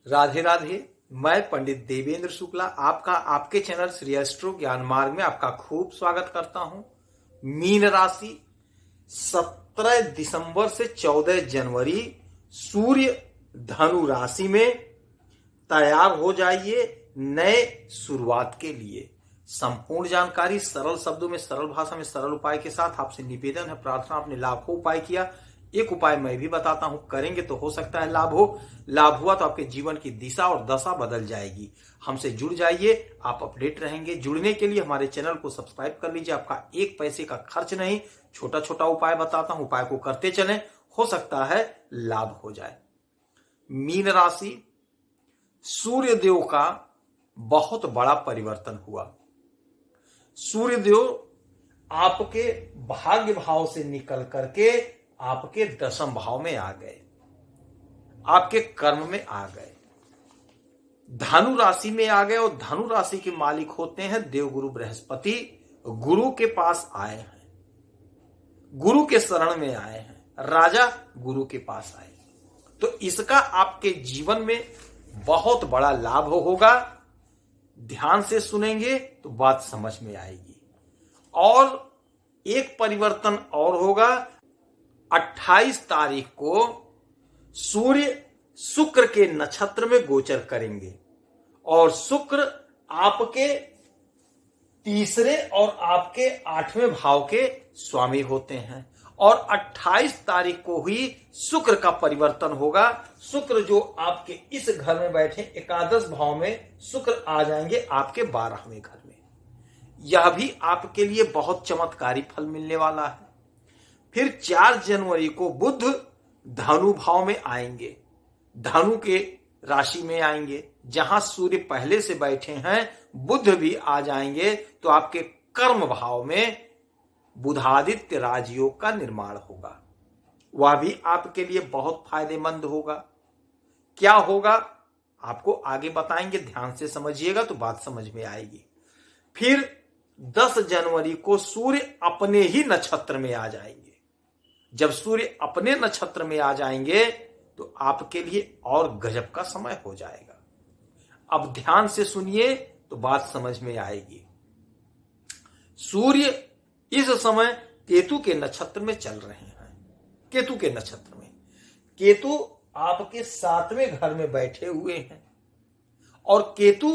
राधे राधे। मैं पंडित देवेंद्र शुक्ला आपका आपके चैनल श्री एस्ट्रो ज्ञान मार्ग में आपका खूब स्वागत करता हूं। मीन राशि 17 दिसंबर से 14 जनवरी सूर्य धनु राशि में तैयार हो जाइए नए शुरुआत के लिए। संपूर्ण जानकारी सरल शब्दों में, सरल भाषा में, सरल उपाय के साथ आपसे निवेदन है, प्रार्थना। आपने लाखों उपाय किया, एक उपाय मैं भी बताता हूं, करेंगे तो हो सकता है लाभ हो। लाभ हुआ तो आपके जीवन की दिशा और दशा बदल जाएगी। हमसे जुड़ जाइए, आप अपडेट रहेंगे। जुड़ने के लिए हमारे चैनल को सब्सक्राइब कर लीजिए, आपका एक पैसे का खर्च नहीं। छोटा छोटा उपाय बताता हूं, उपाय को करते चलें, हो सकता है लाभ हो जाए। मीन राशि, सूर्यदेव का बहुत बड़ा परिवर्तन हुआ। सूर्यदेव आपके भाग्य भाव से निकल करके आपके दशम भाव में आ गए, आपके कर्म में आ गए, धनु राशि में आ गए। और धनु राशि के मालिक होते हैं देवगुरु बृहस्पति। गुरु के पास आए हैं, गुरु के शरण में आए हैं, राजा गुरु के पास आए। तो इसका आपके जीवन में बहुत बड़ा लाभ होगा। ध्यान से सुनेंगे तो बात समझ में आएगी। और एक परिवर्तन और होगा, 28 तारीख को सूर्य शुक्र के नक्षत्र में गोचर करेंगे और शुक्र आपके तीसरे और आपके 8वें भाव के स्वामी होते हैं। और 28 तारीख को ही शुक्र का परिवर्तन होगा। शुक्र जो आपके इस घर में बैठे एकादश भाव में, शुक्र आ जाएंगे आपके 12वें घर में। यह भी आपके लिए बहुत चमत्कारी फल मिलने वाला है। फिर 4 जनवरी को बुध धनु भाव में आएंगे, धनु के राशि में आएंगे, जहां सूर्य पहले से बैठे हैं। बुध भी आ जाएंगे तो आपके कर्म भाव में बुधादित्य राजयोग का निर्माण होगा। वह भी आपके लिए बहुत फायदेमंद होगा। क्या होगा आपको आगे बताएंगे, ध्यान से समझिएगा तो बात समझ में आएगी। फिर 10 जनवरी को सूर्य अपने ही नक्षत्र में आ जाएंगे। जब सूर्य अपने नक्षत्र में आ जाएंगे तो आपके लिए और गजब का समय हो जाएगा। अब ध्यान से सुनिए तो बात समझ में आएगी। सूर्य इस समय केतु के नक्षत्र में चल रहे हैं। केतु के नक्षत्र में, केतु आपके 7वें घर में बैठे हुए हैं और केतु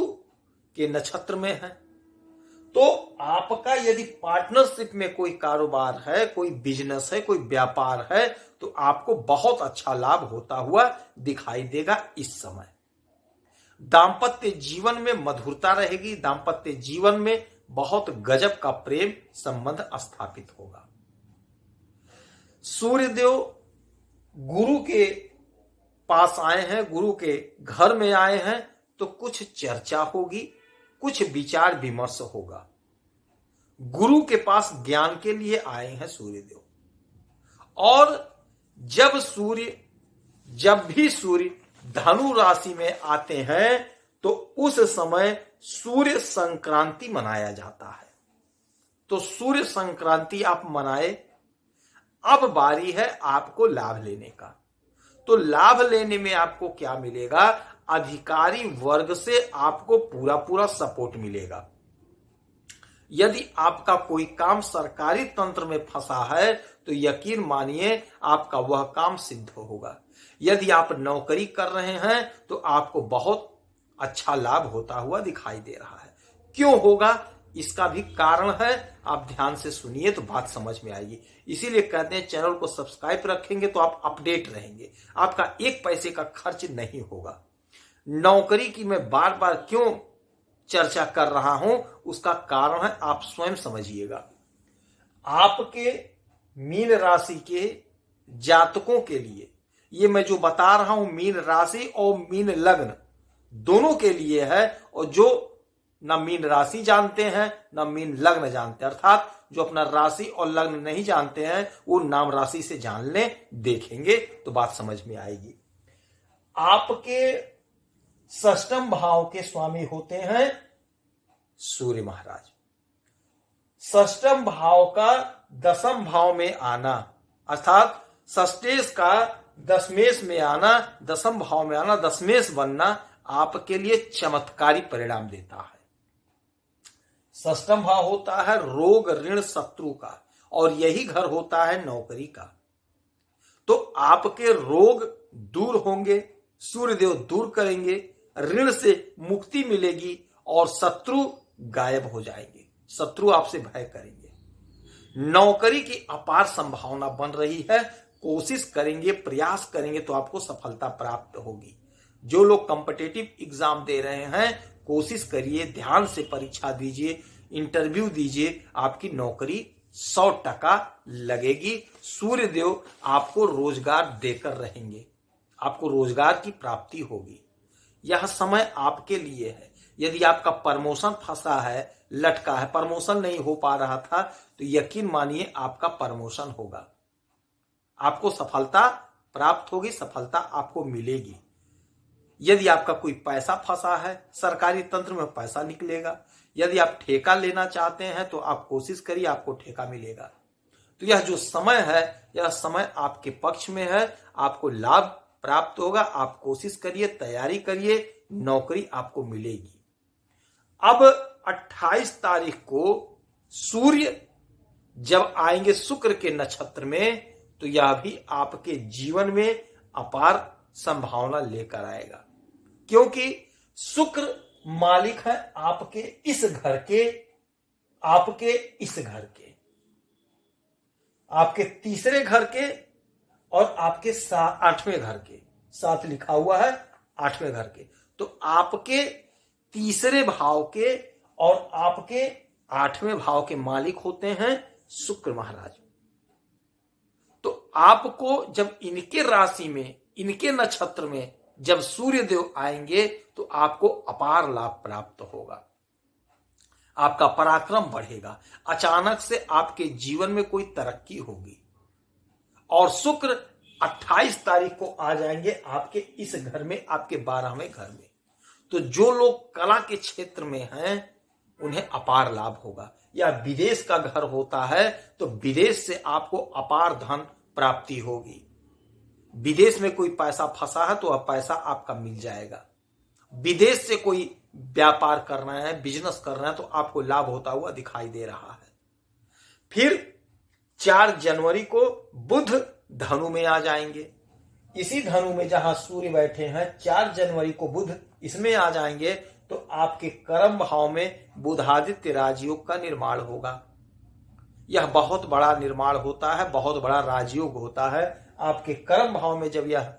के नक्षत्र में है। तो आपका यदि पार्टनरशिप में कोई कारोबार है, कोई बिजनेस है, कोई व्यापार है, तो आपको बहुत अच्छा लाभ होता हुआ दिखाई देगा इस समय। दांपत्य जीवन में मधुरता रहेगी। दांपत्य जीवन में बहुत गजब का प्रेम संबंध स्थापित होगा। सूर्यदेव गुरु के पास आए हैं, गुरु के घर में आए हैं, तो कुछ चर्चा होगी, कुछ विचार विमर्श होगा। गुरु के पास ज्ञान के लिए आए हैं सूर्यदेव। और जब भी सूर्य धनु राशि में आते हैं तो उस समय सूर्य संक्रांति मनाया जाता है। तो सूर्य संक्रांति आप मनाए। अब बारी है आपको लाभ लेने का। तो लाभ लेने में आपको क्या मिलेगा? अधिकारी वर्ग से आपको पूरा पूरा सपोर्ट मिलेगा। यदि आपका कोई काम सरकारी तंत्र में फंसा है तो यकीन मानिए आपका वह काम सिद्ध होगा। यदि आप नौकरी कर रहे हैं तो आपको बहुत अच्छा लाभ होता हुआ दिखाई दे रहा है। क्यों होगा इसका भी कारण है, आप ध्यान से सुनिए तो बात समझ में आएगी। इसीलिए कहते हैं चैनल को सब्सक्राइब रखेंगे तो आप अपडेट रहेंगे, आपका एक पैसे का खर्च नहीं होगा। नौकरी की मैं बार बार क्यों चर्चा कर रहा हूं, उसका कारण है आप स्वयं समझिएगा। आपके मीन राशि के जातकों के लिए ये मैं जो बता रहा हूं, मीन राशि और मीन लग्न दोनों के लिए है। और जो ना मीन राशि जानते हैं ना मीन लग्न जानते हैं, अर्थात जो अपना राशि और लग्न नहीं जानते हैं, वो नाम राशि से जान लें, देखेंगे तो बात समझ में आएगी। आपके 6ष्टम भाव के स्वामी होते हैं सूर्य महाराज। 6ष्टम भाव का 10म भाव में आना, अर्थात षष्टेश का दशमेश में आना, दसम भाव में आना, दशमेश बनना आपके लिए चमत्कारी परिणाम देता है। षष्ठम भाव होता है रोग ऋण शत्रु का, और यही घर होता है नौकरी का। तो आपके रोग दूर होंगे, सूर्यदेव दूर करेंगे, ऋण से मुक्ति मिलेगी और शत्रु गायब हो जाएंगे, शत्रु आपसे भय करेंगे। नौकरी की अपार संभावना बन रही है, कोशिश करेंगे, प्रयास करेंगे तो आपको सफलता प्राप्त होगी। जो लोग कॉम्पिटिटिव एग्जाम दे रहे हैं, कोशिश करिए, ध्यान से परीक्षा दीजिए, इंटरव्यू दीजिए, आपकी नौकरी 100% लगेगी। सूर्यदेव आपको रोजगार देकर रहेंगे, आपको रोजगार की प्राप्ति होगी। यह समय आपके लिए है। यदि आपका प्रमोशन फंसा है, लटका है, प्रमोशन नहीं हो पा रहा था, तो यकीन मानिए आपका प्रमोशन होगा, आपको सफलता प्राप्त होगी, सफलता आपको मिलेगी। यदि आपका कोई पैसा फंसा है, सरकारी तंत्र में पैसा निकलेगा। यदि आप ठेका लेना चाहते हैं तो आप कोशिश करिए, आपको ठेका मिलेगा। तो यह जो समय है, यह समय आपके पक्ष में है, आपको लाभ प्राप्त होगा। आप कोशिश करिए, तैयारी करिए, नौकरी आपको मिलेगी। अब 28 तारीख को सूर्य जब आएंगे शुक्र के नक्षत्र में, तो यह भी आपके जीवन में अपार संभावना लेकर आएगा, क्योंकि शुक्र मालिक है आपके इस घर के, आपके इस घर के, आपके तीसरे घर के और आपके 8वें घर के, साथ लिखा हुआ है 8वें घर के। तो आपके तीसरे भाव के और आपके 8वें भाव के मालिक होते हैं शुक्र महाराज। तो आपको जब इनके राशि में, इनके नक्षत्र में जब सूर्यदेव आएंगे, तो आपको अपार लाभ प्राप्त होगा, आपका पराक्रम बढ़ेगा, अचानक से आपके जीवन में कोई तरक्की होगी। और शुक्र 28 तारीख को आ जाएंगे आपके इस घर में, आपके 12वें घर में। तो जो लोग कला के क्षेत्र में हैं, उन्हें अपार लाभ होगा। या विदेश का घर होता है तो विदेश से आपको अपार धन प्राप्ति होगी। विदेश में कोई पैसा फंसा है तो वह पैसा आपका मिल जाएगा। विदेश से कोई व्यापार कर रहे हैं, बिजनेस कर रहे हैं, तो आपको लाभ होता हुआ दिखाई दे रहा है। फिर 4 जनवरी को बुध धनु में आ जाएंगे। इसी धनु में जहां सूर्य बैठे हैं, 4 जनवरी को बुध इसमें आ जाएंगे, तो आपके कर्म भाव में बुधादित्य राजयोग का निर्माण होगा। यह बहुत बड़ा निर्माण होता है, बहुत बड़ा राजयोग होता है। आपके कर्म भाव में जब यह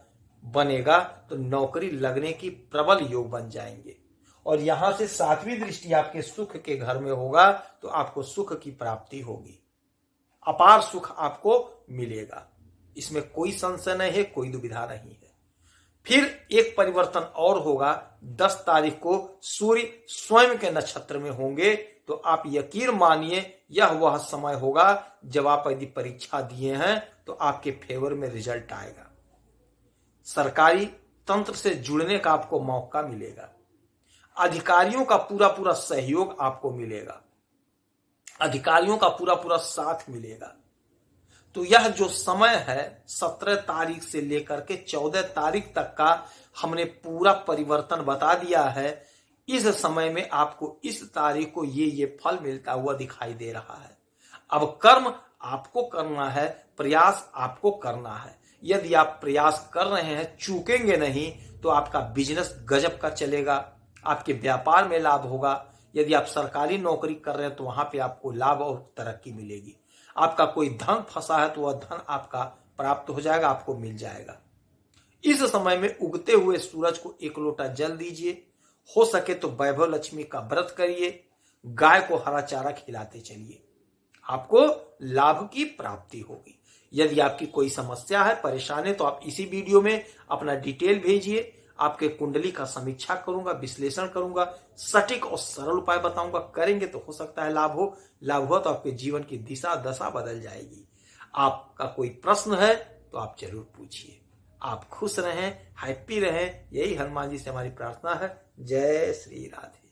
बनेगा तो नौकरी लगने की प्रबल योग बन जाएंगे। और यहां से 7वीं दृष्टि आपके सुख के घर में होगा, तो आपको सुख की प्राप्ति होगी, अपार सुख आपको मिलेगा। इसमें कोई संशय नहीं है, कोई दुविधा नहीं है। फिर एक परिवर्तन और होगा, 10 तारीख को सूर्य स्वयं के नक्षत्र में होंगे, तो आप यकीन मानिए यह वह समय होगा जब आप यदि परीक्षा दिए हैं तो आपके फेवर में रिजल्ट आएगा। सरकारी तंत्र से जुड़ने का आपको मौका मिलेगा, अधिकारियों का पूरा पूरा सहयोग आपको मिलेगा, अधिकारियों का पूरा पूरा साथ मिलेगा। तो यह जो समय है 17 तारीख से लेकर के 14 तारीख तक का हमने पूरा परिवर्तन बता दिया है। इस समय में आपको इस तारीख को ये फल मिलता हुआ दिखाई दे रहा है। अब कर्म आपको करना है, प्रयास आपको करना है। यदि आप प्रयास कर रहे हैं, चूकेंगे नहीं, तो आपका बिजनेस गजब का चलेगा, आपके व्यापार में लाभ होगा। यदि आप सरकारी नौकरी कर रहे हैं तो वहां पे आपको लाभ और तरक्की मिलेगी। आपका कोई धन फंसा है तो वह धन आपका प्राप्त हो जाएगा, आपको मिल जाएगा। इस समय में उगते हुए सूरज को 1 लोटा जल दीजिए, हो सके तो वैभव लक्ष्मी का व्रत करिए, गाय को हरा चारा खिलाते चलिए, आपको लाभ की प्राप्ति होगी। यदि आपकी कोई समस्या है, परेशानी, तो आप इसी वीडियो में अपना डिटेल भेजिए, आपके कुंडली का समीक्षा करूंगा, विश्लेषण करूंगा, सटीक और सरल उपाय बताऊंगा। करेंगे तो हो सकता है लाभ हो, लाभ हो तो आपके जीवन की दिशा दशा बदल जाएगी। आपका कोई प्रश्न है तो आप जरूर पूछिए। आप खुश रहें, हैप्पी रहें, यही हनुमान जी से हमारी प्रार्थना है। जय श्री राधे।